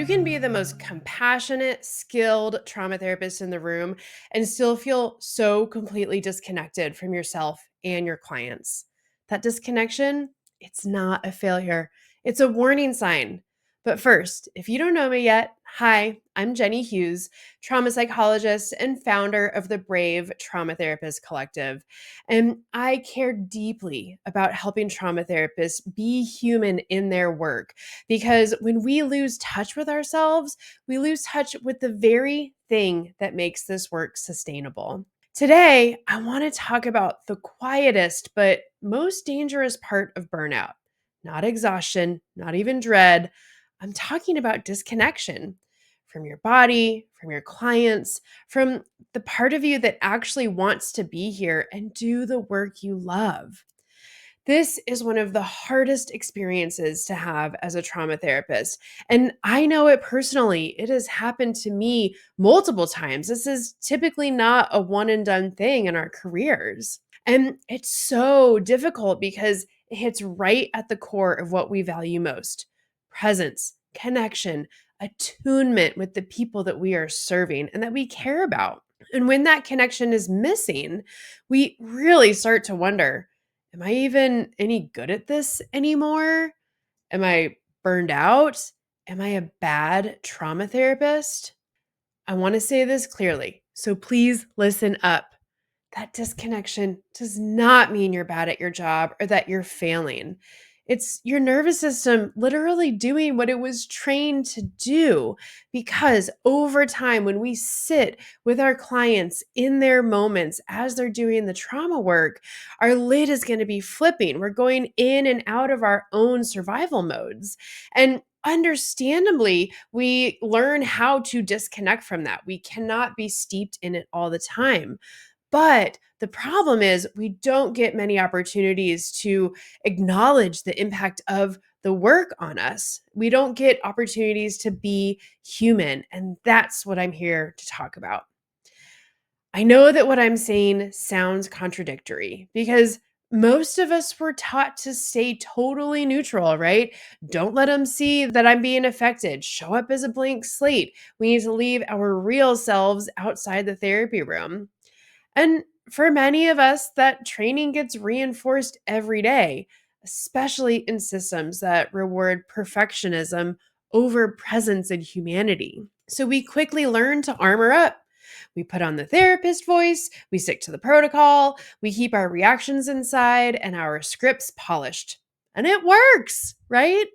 can be the most compassionate, skilled trauma therapist in the room and still feel so completely disconnected from yourself and your clients. That disconnection, it's not a failure, it's a warning sign. But first, if you don't know me yet, hi, I'm Jenny Hughes, trauma psychologist and founder of the Brave Trauma Therapist Collective. And I care deeply about helping trauma therapists be human in their work because when we lose touch with ourselves, we lose touch with the very thing that makes this work sustainable. Today, I want to talk about the quietest but most dangerous part of burnout. Not exhaustion, not even dread. I'm talking about disconnection from your body, from your clients, from the part of you that actually wants to be here and do the work you love. This is one of the hardest experiences to have as a trauma therapist. And I know it personally. It has happened to me multiple times. This is typically not a one and done thing in our careers. And it's so difficult because it hits right at the core of what we value most: presence, connection, attunement with the people that we are serving and that we care about. And when that connection is missing, we really start to wonder, am I even any good at this anymore? Am I burned out? Am I a bad trauma therapist? I want to say this clearly, so please listen up. That disconnection does not mean you're bad at your job or that you're failing. It's your nervous system literally doing what it was trained to do. Because over time, when we sit with our clients in their moments as they're doing the trauma work, our lid is going to be flipping. We're going in and out of our own survival modes. And understandably, we learn how to disconnect from that. We cannot be steeped in it all the time. But the problem is, we don't get many opportunities to acknowledge the impact of the work on us. We don't get opportunities to be human. And that's what I'm here to talk about. I know that what I'm saying sounds contradictory because most of us were taught to stay totally neutral, right? Don't let them see that I'm being affected. Show up as a blank slate. We need to leave our real selves outside the therapy room. And for many of us, that training gets reinforced every day, especially in systems that reward perfectionism over presence and humanity. So we quickly learn to armor up. We put on the therapist voice, we stick to the protocol, we keep our reactions inside and our scripts polished. And it works, right?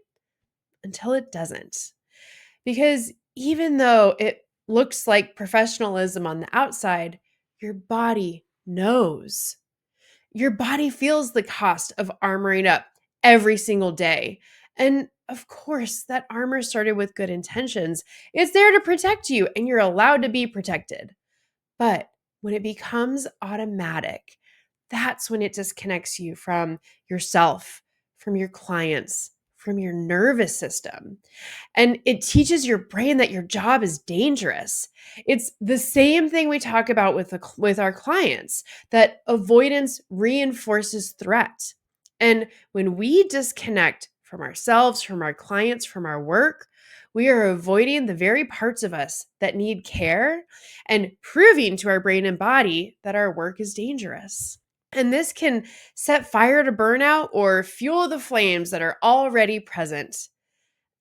Until it doesn't. Because even though it looks like professionalism on the outside, your body knows. Your body feels the cost of armoring up every single day. And of course, that armor started with good intentions. It's there to protect you, and you're allowed to be protected. But when it becomes automatic, that's when it disconnects you from yourself, from your clients, from your nervous system. And it teaches your brain that your job is dangerous. It's the same thing we talk about with our clients, that avoidance reinforces threat. And when we disconnect from ourselves, from our clients, from our work, we are avoiding the very parts of us that need care and proving to our brain and body that our work is dangerous. And this can set fire to burnout or fuel the flames that are already present.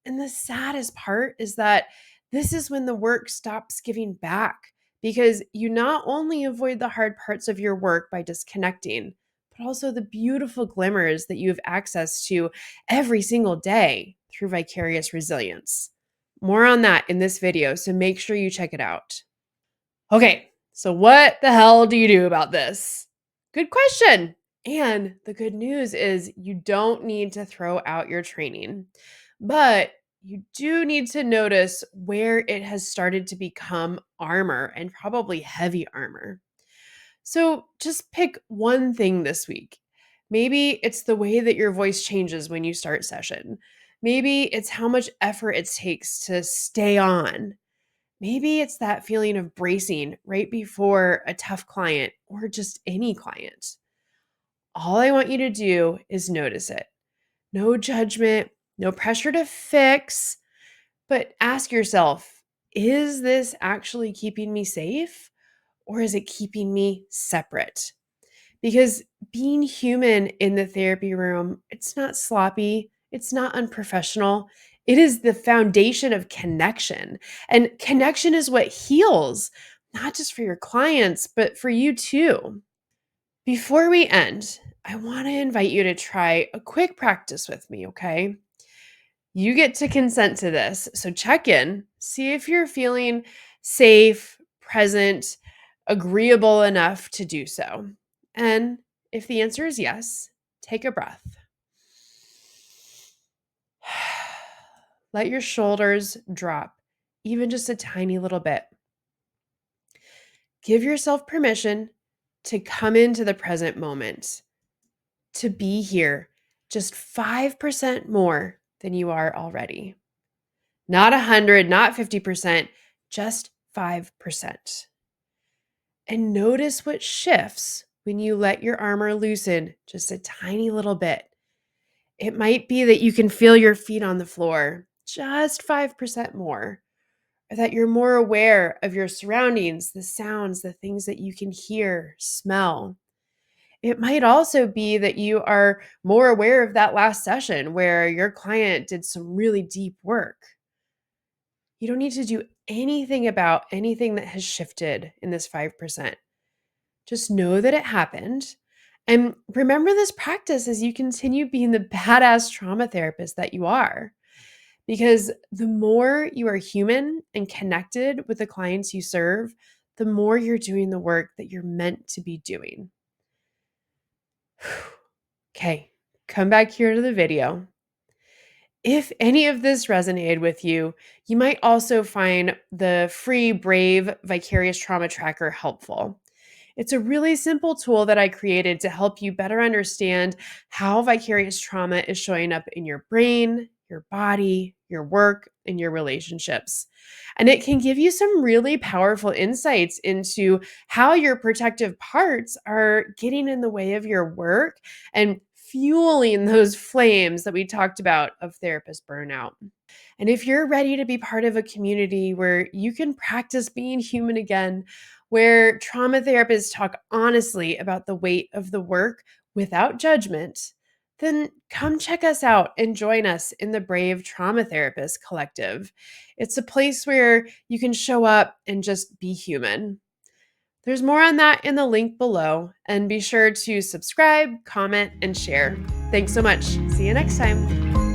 And the saddest part is that this is when the work stops giving back, because you not only avoid the hard parts of your work by disconnecting, but also the beautiful glimmers that you have access to every single day through vicarious resilience. More on that in this video, so make sure you check it out. Okay, so what the hell do you do about this? Good question. And the good news is you don't need to throw out your training, but you do need to notice where it has started to become armor, and probably heavy armor. So just pick one thing this week. Maybe it's the way that your voice changes when you start session. Maybe it's how much effort it takes to stay on. Maybe it's that feeling of bracing right before a tough client or just any client. All I want you to do is notice it. No judgment, no pressure to fix, But ask yourself, is this actually keeping me safe or is it keeping me separate? Because being human in the therapy room, it's not sloppy, it's not unprofessional. It is the foundation of connection. And connection is what heals, not just for your clients, but for you too. Before we end, I want to invite you to try a quick practice with me, okay? You get to consent to this. So check in, see if you're feeling safe, present, agreeable enough to do so. And if the answer is yes, take a breath. Let your shoulders drop, even just a tiny little bit. Give yourself permission to come into the present moment, to be here just 5% more than you are already. Not 100, not 50%, just 5%. And notice what shifts when you let your armor loosen just a tiny little bit. It might be that you can feel your feet on the floor just 5% more, or that you're more aware of your surroundings, the sounds, the things that you can hear, smell. It might also be that you are more aware of that last session where your client did some really deep work. You don't need to do anything about anything that has shifted in this 5%. Just know that it happened. And remember this practice as you continue being the badass trauma therapist that you are. Because the more you are human and connected with the clients you serve, the more you're doing the work that you're meant to be doing. Okay, come back here to the video. If any of this resonated with you, you might also find the free Brave Vicarious Trauma Tracker helpful. It's a really simple tool that I created to help you better understand how vicarious trauma is showing up in your brain, your body, your work, and your relationships. And it can give you some really powerful insights into how your protective parts are getting in the way of your work and fueling those flames that we talked about of therapist burnout. And if you're ready to be part of a community where you can practice being human again, where trauma therapists talk honestly about the weight of the work without judgment, then come check us out and join us in the Brave Trauma Therapist Collective. It's a place where you can show up and just be human. There's more on that in the link below, and be sure to subscribe, comment, and share. Thanks so much. See you next time.